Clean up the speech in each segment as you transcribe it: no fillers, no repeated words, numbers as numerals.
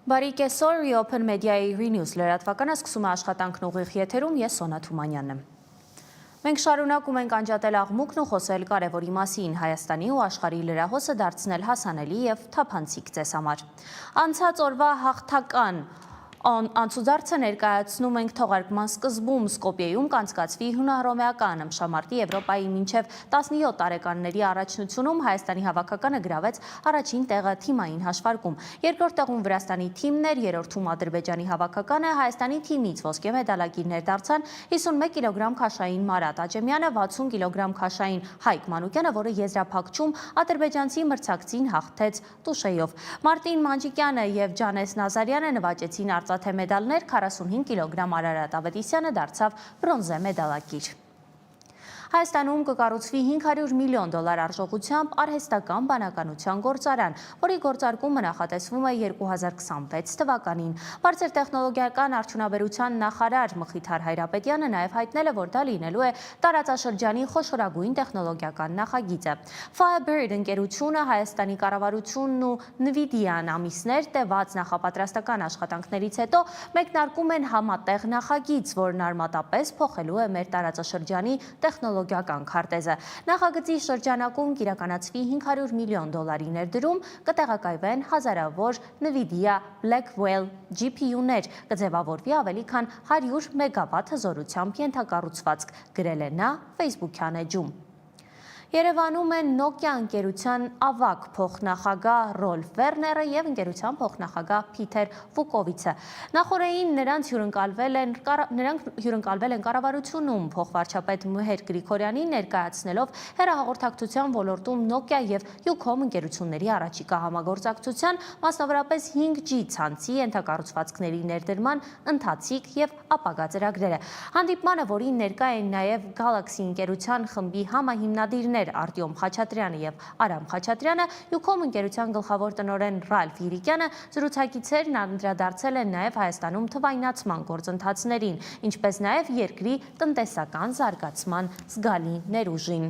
Բարի կեսօր, Open Media-ի Renews լրատվականը սկսում է աշխատանքն ուղիղ եթերում, ես Սոնա Թումանյանն եմ։ Մենք շարունակում ենք անջատել աղմուկն ու խոսել կարևորի մասին, Հայաստանի ու աշխարհի լրահոսը դարձնել հասանելի եւ թափանցիկ ձեզ համար։ Անցած օրվա հաղթական անցուդարձը ներկայացնում ենք թողարկման սկզբում Սկոպիեում կանցկացվի հունահռոմեական ըմբշամարտի Եվրոպայի մինչև 17 տարեկանների առաջնությունում Հայաստանի հավաքականը գրավեց առաջին տեղը թիմային հաշվարկում։ Երկրորդ տեղում Վրաստանի թիմն էր, երրորդում Ադրբեջանի հավաքականը, Հայաստանի թիմից ոսկե մեդալակիրներ դարձան 51 կիլոգրամ քաշային Մարատ Աճեմյանը, 60 կիլոգրամ քաշային Հայկ Մանուկյանը, որը եզրափակչում ադրբեջանցի մրցակցին հաղթեց Տուշեյով։ Մարտին Մանջիկյանը եւ Ջանես Նազարյանը նվաճեցին արծաթե մեդալներ, 45 կիլոգրամ Արարատ Ավետիսյանը դարձավ բրոնզե մեդալակիր։ Հայաստանում կկառուցվի $500 միլիոն արժողությամբ արհեստական բանականության գործարան, որի գործարկումը նախատեսվում է 2026 թվականին։ Բարձր տեխնոլոգիական արդյունաբերության նախարար Մխիթար Հայրապետյանը նաև հայտնել է, որ դա լինելու է տարածաշրջանի խոշորագույն տեխնոլոգիական նախագիծը։ Firebird ընկերությունը Հայաստանի կառավարությունն ու NVIDIA-ն ամիսներ տևած նախապատրաստական աշխատանքներից հետո մեկնարկում են համատեղ նախագիծ, որն արմատապես փոխելու է մեր տարածաշրջանի տեխնոլոգիական քարտեզը։ Նախագծի շրջանակում կիրականացվի $500 միլիոն ներդրում, կտեղակայվեն հազարավոր NVIDIA Blackwell GPU-ներ, կձևավորվի ավելի քան 100 մեգավատ հզորությամբ ենթակառուցվածք, գրել է նա Facebook-յան էջում։ Երևանում են Nokia ընկերության ավագ փոխնախագահ Ռոլֆ Վերները եւ ընկերության փոխնախագահ Փիթեր Վուկովիցը։ Նախորդին նրանք հյուրընկալվել են կառավարությունում փոխվարչապետ Մհեր Գրիգորյանին ներկայացնելով հեռահաղորդակցության ոլորտում Nokia եւ Ucom ընկերությունների առաջիկա համագործակցության, մասնավորապես 5G ցանցի ենթակառուցվածքների ներդրման ընթացիկ եւ ապագա ծրագրերը։ Հանդիպմանը, որին ներկա են նաեւ Galaxy ընկերության խմբի համահիմնադիրներ Արտյոմ Խաչատրյանը եւ Արամ Խաչատրյանը, Ucom ընկերության գլխավոր տնօրեն Ռալֆ Իրիկյանը, զրուցակիցներն անդրադարձել են նաեւ Հայաստանում թվայնացման գործընթացներին, ինչպես նաեւ երկրի տնտեսական զարգացման զգալի ներուժին։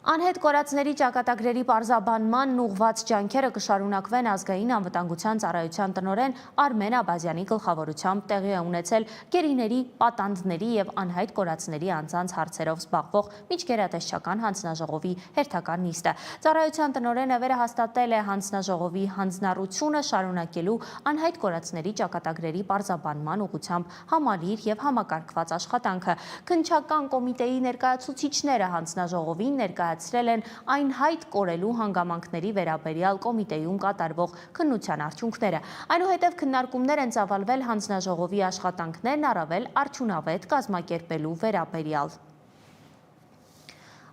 Անհետ կորածների ճակատագրերի պարզաբանմանն ուղղված ջանքերը կշարունակվեն ազգային անվտանգության ծառայության տնօրեն Արմեն Աբազյանի գլխավորությամբ տեղի է ունեցել գերիների, պատանդների եւ անհայտ կորածների անձանց հարցերով զբաղվող միջգերատեսչական հանձնաժողովի հերթական նիստը։ Ծառայության տնօրենը վերահաստատել է հանձնաժողովի հանձնառությունը շարունակելու անհայտ կորածների ճակատագրերի պարզաբանման ուղղությամբ համալիր եւ համակարգված աշխատանքը։ Քննչական կոմիտեի ներկայացուցիչները հանձնաժողովին ներկայացրել են այն հայտ կորելու հանգամանքների վերաբերյալ կոմիտեում կատարվող քննության արդյունքները։ Այնուհետև քննարկումներ են ծավալվել հանձնաժողովի աշխատանքներն առավել արդյունավետ կազմակերպելու վերաբերյալ։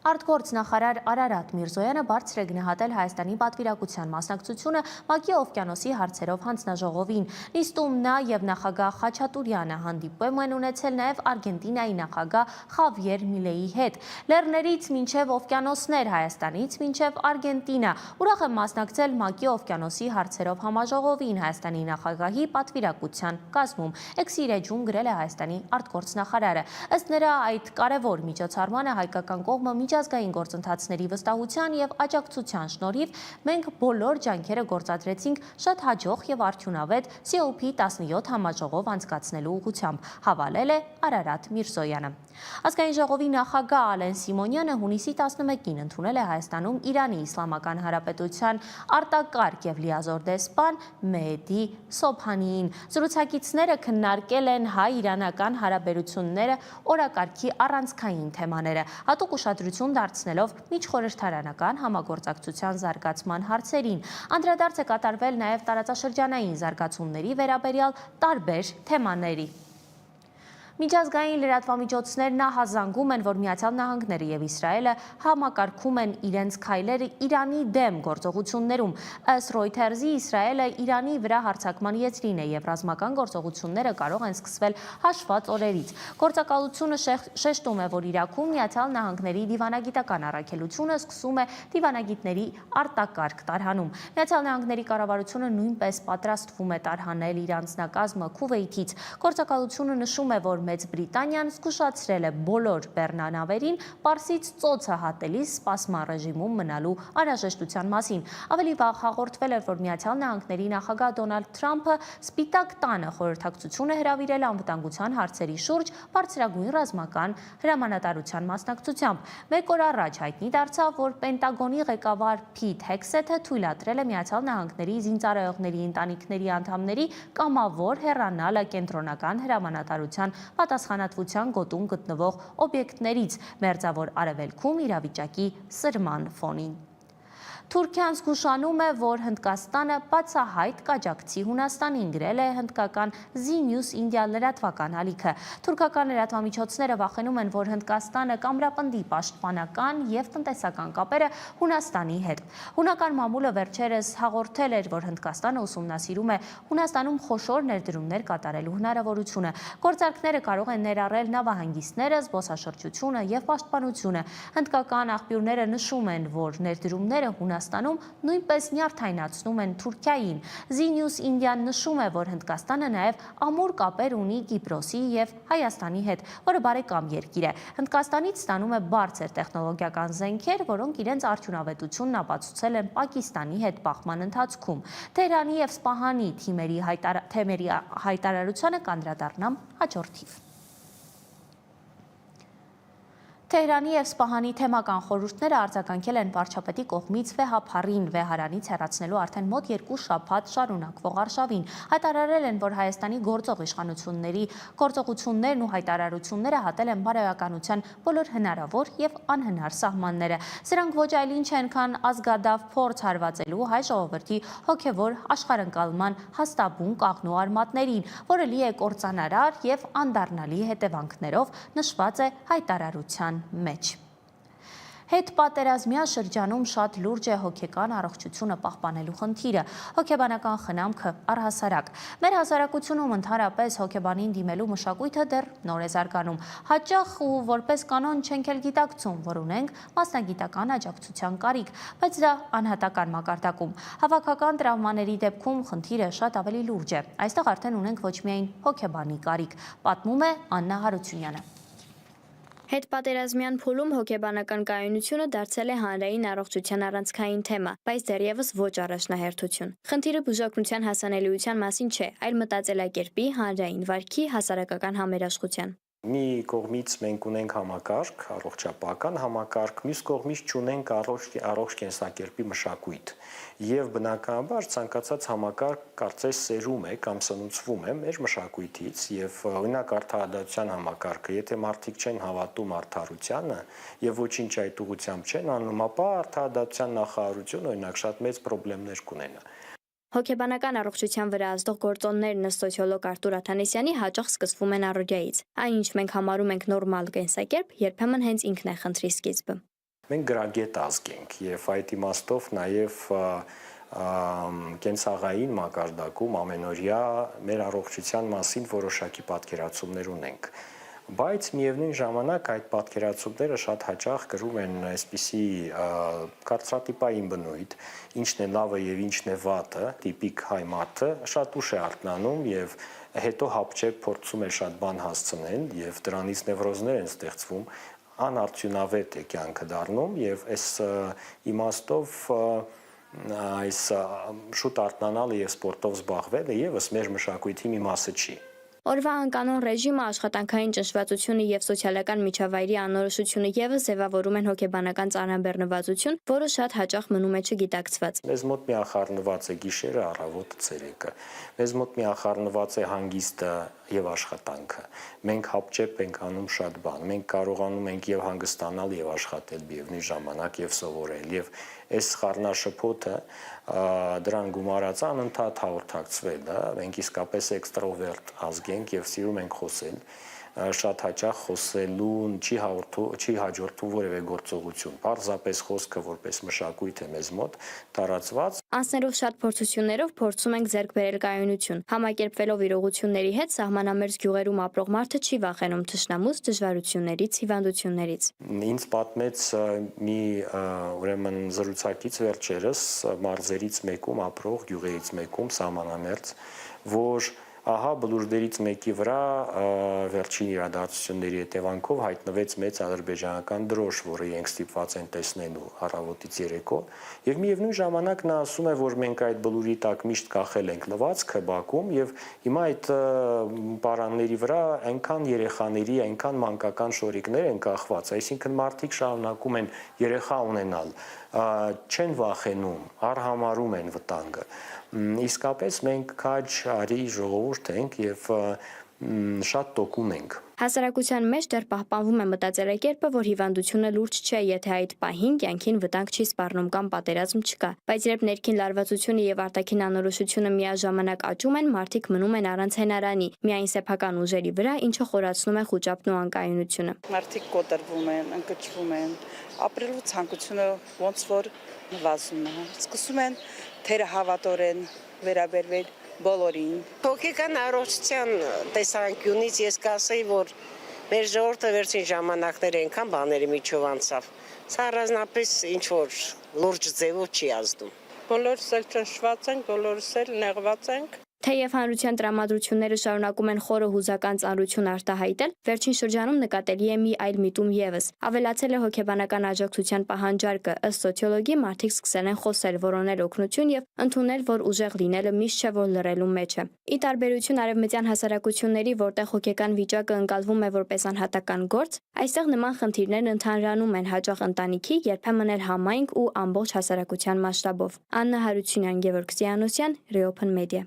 Արտգործնախարար Արարատ Միրզոյանը բարձր է գնահատել Հայաստանի պատվիրակության մասնակցությունը ՄԱԿ-ի օվկիանոսի հարցերով հանձնաժողովին։ Նիստում նա եւ նախագահ Խաչատուրյանը հանդիպում են ունեցել նաեւ Արգենտինայի նախագահ Խավիեր Միլեի հետ։ Լեռներից մինչև օվկիանոսներ, Հայաստանից մինչև Արգենտինա։ Ուրախ եմ մասնակցել ՄԱԿ-ի օվկիանոսի հարցերով համաժողովին Հայաստանի նախագահի պատվիրակության կազմում։ Էքսի իր էջում գրել է Հայաստանի արտգործնախարարը։ Ըստ նրա, այդ կարևոր միջոցառմանը հայկական կողմը միջազգային գործընթացների վստահության եւ աջակցության շնորհիվ մենք բոլոր ջանքերը գործադրեցինք շատ հաջող եւ արդյունավետ COP17 համաժողով անցկացնելու ուղղությամբ, հավալել է Արարատ Միրզոյանը։ Ազգային ժողովի նախագահ Ալեն Սիմոնյանը հունիսի 11-ին ընդունել է Հայաստանում Իրանի Իսլամական Հանրապետության արտակարգ եւ լիազոր դեսպան Մեհդի Սոբհանիին։ Զրուցակիցները քննարկել են հայ-իրանական հարաբերությունները օրակարգի առանցքային թեմաները, հատուկ ուշադրություն դարձնելով միջխորհրդարանական համագործակցության զարգացման հարցերին։ Անդրադարձ է կատարվել նաև տարածաշրջանային զարգացումների վերաբերյալ տարբեր թեմաների։ Միջազգային լրատվամիջոցներն ահազանգում են, որ Միացյալ Նահանգները եւ Իսրայելը համակարգում են իրենց քայլերը Իրանի դեմ գործողություններում։ Ըստ Reuters-ի Իսրայելը Իրանի վրա հարձակման եզրին է եւ ռազմական գործողությունները կարող են սկսվել հաշված օրերից։ Գործակալությունը շեշտում է, որ Իրաքում Միացյալ Նահանգների դիվանագիտական առաքելությունը սկսում է դիվանագիտների արտակարգ տարհանում։ Միացյալ Նահանգների կառավարությունը նույնպես պատրաստվում է տարհանել իր անձնակազմը Քուվեյթից։ Գործակալությունը նշում է, որ որ Մեծ Բրիտանիան զգուշացրել է բոլոր բեռնանավերին Պարսից ծոցը հատելիս սպասման ռեժիմում մնալու անհրաժեշտության մասին։ Ավելի վաղ հաղորդվել էր, որ Միացյալ Նահանգների նախագահ Դոնալդ Թրամփը Սպիտակ տանը խորհրդակցություն է հրավիրել անվտանգության հարցերի շուրջ բարձրագույն ռազմական հրամանատարության մասնակցությամբ։ Մեկ օր առաջ հայտնի դարձավ, որ Պենտագոնի ղեկավար Փիթ Հեքսեթը թույլատրել է Միացյալ Նահանգների զինծառայողների ընտանիքների անդամների կամավոր հեռանալը կենտրոնական հրամանատարության պատասխանատվության գոտում գտնվող օբյեկտներից Մերձավոր Արևելքում իրավիճակի սրման ֆոնին։ Թուրքիան զգուշանում է, որ Հնդկաստանը բացահայտ կաջակցի Հունաստանին, գրել է հնդկական Zee-News India լրատվական ալիքը։ Թուրքական լրատվամիջոցները վախենում են, որ Հնդկաստանը կամրապնդի պաշտպանական եւ տնտեսական կապերը Հունաստանի հետ։ Հունական մամուլը վերջերս հաղորդել էր, որ Հնդկաստանը ուսումնասիրում է Հունաստանում խոշոր ներդրումներ կատարելու հնարավորությունը։ Գործարքները կարող են ներառել նավահանգիստները, զբոսաշրջությունը եւ պաշտպանությունը։ Հնդկական աղբյուրները նշում են, որ ներդրումները Հունաստանում նույնպես նյարդայնացնում են Թուրքիային։ Zee-News India-ն նշում է, որ Հնդկաստանը նաև ամուր կապեր ունի Կիպրոսի եւ Հայաստանի հետ, որը բարեկամ երկիր է։ Հնդկաստանից ստանում է բարձր տեխնոլոգիական զենքեր, որոնք իրենց արդյունավետությունն ապացուցել են Պակիստանի հետ բախման ընթացքում։ Թեհրանի եւ Սպահանի թիմերի հայտարարությանը կանդրադառնամ հաջորդիվ։ Թեհրանի եւ Սպահանի թեմական խորհուրդները արձագանքել են վարչապետի կողմից վեհափառին վեհարանից հեռացնելու արդեն մոտ 2 շաբաթ շարունակվող արշավին։ Հայտարարել են, որ Հայաստանի գործող իշխանությունների գործողություններն ու հայտարարությունները հատել են բարոյականության բոլոր հնարավոր եւ անհնար սահմանները։ Սրանք ոչ այլ ինչ են, քան ազգադավ փորձ հարվածելու հայ ժողովրդի հոգեվոր աշխարհընկալման հաստաբուն կաղնու արմատներին, որը լի է կործանարար եւ անդառնալի հետևանքներով, նշված է հայտարարության մեջ։ Հետպատերազմյան շրջանում շատ լուրջ է հոգեկան առողջությունը պահպանելու խնդիրը, հոգեբանական խնամքը առհասարակ։ Մեր հասարակությունում ընդհանրապես հոգեբանին դիմելու մշակույթը դեռ նոր է զարգանում։ Հաճախ ու որպես կանոն չենք էլ գիտակցում, որ ունենք մասնագիտական աջակցության կարիք, բայց դա անհատական մակարդակում։ Հավաքական տրավմաների դեպքում խնդիրը շատ ավելի լուրջ է։ Այստեղ արդեն ունենք ոչ միայն հոգեբանի կարիք, պատմում է Աննա Հարությունյանը։ Հետպատերազմյան փուլում հոգեբանական կայունությունը դարձել է հանրային առողջության առանցքային թեմա, բայց դեռևս ոչ առաջնահերթություն։ Խնդիրը բուժօգնության հասանելիության մասին չէ, այլ մտածելակերպի, հանրային վարքի, հասարակական համերաշխության։ Մի կողմից մենք ունենք համակարգ, առողջապահական համակարգ, մյուս կողմից չունենք առողջ կենսակերպի մշակույթ։ Եվ բնականաբար ցանկացած համակարգ կարծես սերում է կամ սնուցվում է մեր մշակույթից եւ օրինակ արդարադատության համակարգը, եթե մարդիկ չեն հավատում արդարությանը եւ ոչինչ այդ ուղղությամբ չեն անում, ապա արդարադատության նախարարությունը օրինակ շատ մեծ խնդիրներ կունենա։ Հոգեբանական առողջության վրա ազդող գործոններն ըստ սոցիոլոգ Արտուր Աթանեսյանի հաճախ սկսվում են առօրյայից։ Այն, ինչ մենք համարում ենք նորմալ կենսակերպ, երբեմն հենց ինքն է խնդրի սկիզբը։ Մենք գրագետ ազգ ենք եւ այդ իմաստով նաեւ կենցաղային մակարդակում ամենօրյա մեր առողջության մասին որոշակի պատկերացումներ ունենք։ Բայց միևնույն ժամանակ այդ պատկերացումները շատ հաճախ կրում են այսպիսի կարծրատիպային բնույթ, ինչն է լավը եւ ինչն է վատը, տիպիկ հայ մարդը շատ ուշ է արթնանում եւ հետո հապճեպ փորձում է շատ բան հասցնել եւ դրանից նևրոզներ են ստեղծվում, անարդյունավետ է կյանքը դառնում եւ այս իմաստով այս շուտ արթնանալը եւ սպորտով զբաղվելը եւս մեր մշակույթի մի մասը չի։ Օրվա անկանոն ռեժիմը, աշխատանքային ճնշվածությունը եւ սոցիալական միջավայրի անորոշությունը եւս ձևավորում են հոգեբանական ծանրաբեռնվածություն, որը շատ հաճախ մնում է չգիտակցված։ Մեզ մոտ միախառնված է գիշերը, առավոտը, ցերեկը։ Մեզ մոտ միախառնված է հանգիստը եւ աշխատանքը։ Մենք հապճեպ ենք անում շատ բան։ Մենք կարողանում ենք եւ հանգստանալ եւ աշխատել միևնույն ժամանակ եւ սովորել եւ այս խառնաշփոթը դրան գումարած անընդհատ հաղորդակցվել է։ Մենք իսկապես էքստրովերտ ազգ ենք եւ սիրում ենք խոսել, շատ հաճախ խոսելուն չի հաջորդում որևէ գործողություն։ Պարզապես խոսքը որպես մշակույթ է մեզ մոտ տարածված։ Անցնելով շատ փորձություններով փորձում ենք ձեռք բերել կայունություն։ Համակերպվելով իրողությունների հետ սահմանամերձ գյուղերում ապրող մարդը չի վախենում թշնամուց, դժվարություններից, հիվանդություններից։ Ինձ պատմեց մի ուրեմն զրուցակից վերջերս մարզերից մեկում ապրող գյուղերից մեկում սահմանամերձ, որ ահա բլուրներից մեկի վրա վերջին իրադարձությունների հետևանքով հայտնվեց մեծ ադրբեջանական դրոշ, որը իրենք ստիպված են տեսնեն ու առավոտից երեկո, եւ միևնույն ժամանակ նա ասում է, որ մենք այդ բլուրի տակ միշտ կախել ենք լվացքը Բաքում եւ հիմա այդ պարանների վրա այնքան երեխաների, այնքան մանկական շորիկներ են կախված, այսինքն մարդիկ շարունակում են երեխա ունենալ, չեն վախենում, արհամարում են վտանգը։ Իսկապես մենք քաջ արի ժողովուրդ ենք եւ շատ տոկուն ենք։ Հասարակության մեջ դեռ պահպանվում է մտածելակերպը, որ հիվանդությունը լուրջ չէ, եթե այդ պահին կյանքին վտանգ չի սպառնում կամ պատերազմ չկա։ Բայց երբ ներքին լարվածությունը եւ արտաքին անորոշությունը միաժամանակ աճում են, մարդիկ մնում են առանց հենարանի, միայն սեփական ուժերի վրա, ինչը խորացնում է խուճապն ու անկայունությունը։ Մարդիկ կոտրվում են, ընկճվում են, ապրելու ցանկությունը ոնց որ նվազում է։ Սկսում են թերահավատորեն վերաբերվել բոլորին։ Հոգեկան առողջության տեսանկյունից ես կասեի, որ մեր ժողովուրդը վերջին ժամանակներ այնքան բաների միջով անցավ, սա առանձնապես ինչ որ լուրջ ձևով չի ազդում։ Բոլորս էլ ճնշված ենք, բոլորս էլ նեղված ենք։ Թեև հանրության տրամադրությունները շարունակում են խորը հուզական ծանրություն արտահայտել, վերջին շրջանում նկատելի է մի այլ միտում ևս։ Ավելացել է հոգեբանական աջակցության պահանջարկը, ըստ սոցիոլոգի մարդիկ սկսել են խոսել, որոնել օգնություն եւ ընդունել, որ ուժեղ լինելը միշտ չէ, որ լռելու մեջ է։ Ի տարբերություն արևմտյան հասարակությունների, որտեղ հոգեկան վիճակը ընկալվում է որպես անհատական գործ, այստեղ նման խնդիրներն ընդհանրանում են հաճախ ընտանիքի, երբեմն էլ համայնք ու ամբողջ հասարակության մասշտաբով։ Աննա Հարությունյան, Գևորգ Սիանոսյան, Reopen Media։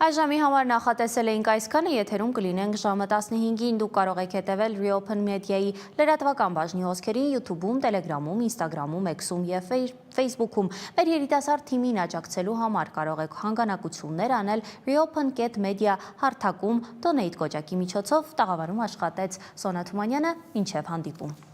Այժմի համար նախատեսել էինք այսքանը, եթերում կլինենք ժամը 15-ին, դուք կարող եք հետևել Reopen Media-ի լրատվական բաժնի հոսքերին YouTube-ում, Telegram-ում, Instagram-ում, X-ում և Facebook-ում։ Մեր երիտասարդ թիմին աջակցելու համար կարող եք հանգանակություններ անել Reopen.media հարթակում Donate կոճակի միջոցով։ Տաղավարում աշխատեց Սոնա Թումանյանը, մինչև հանդիպում։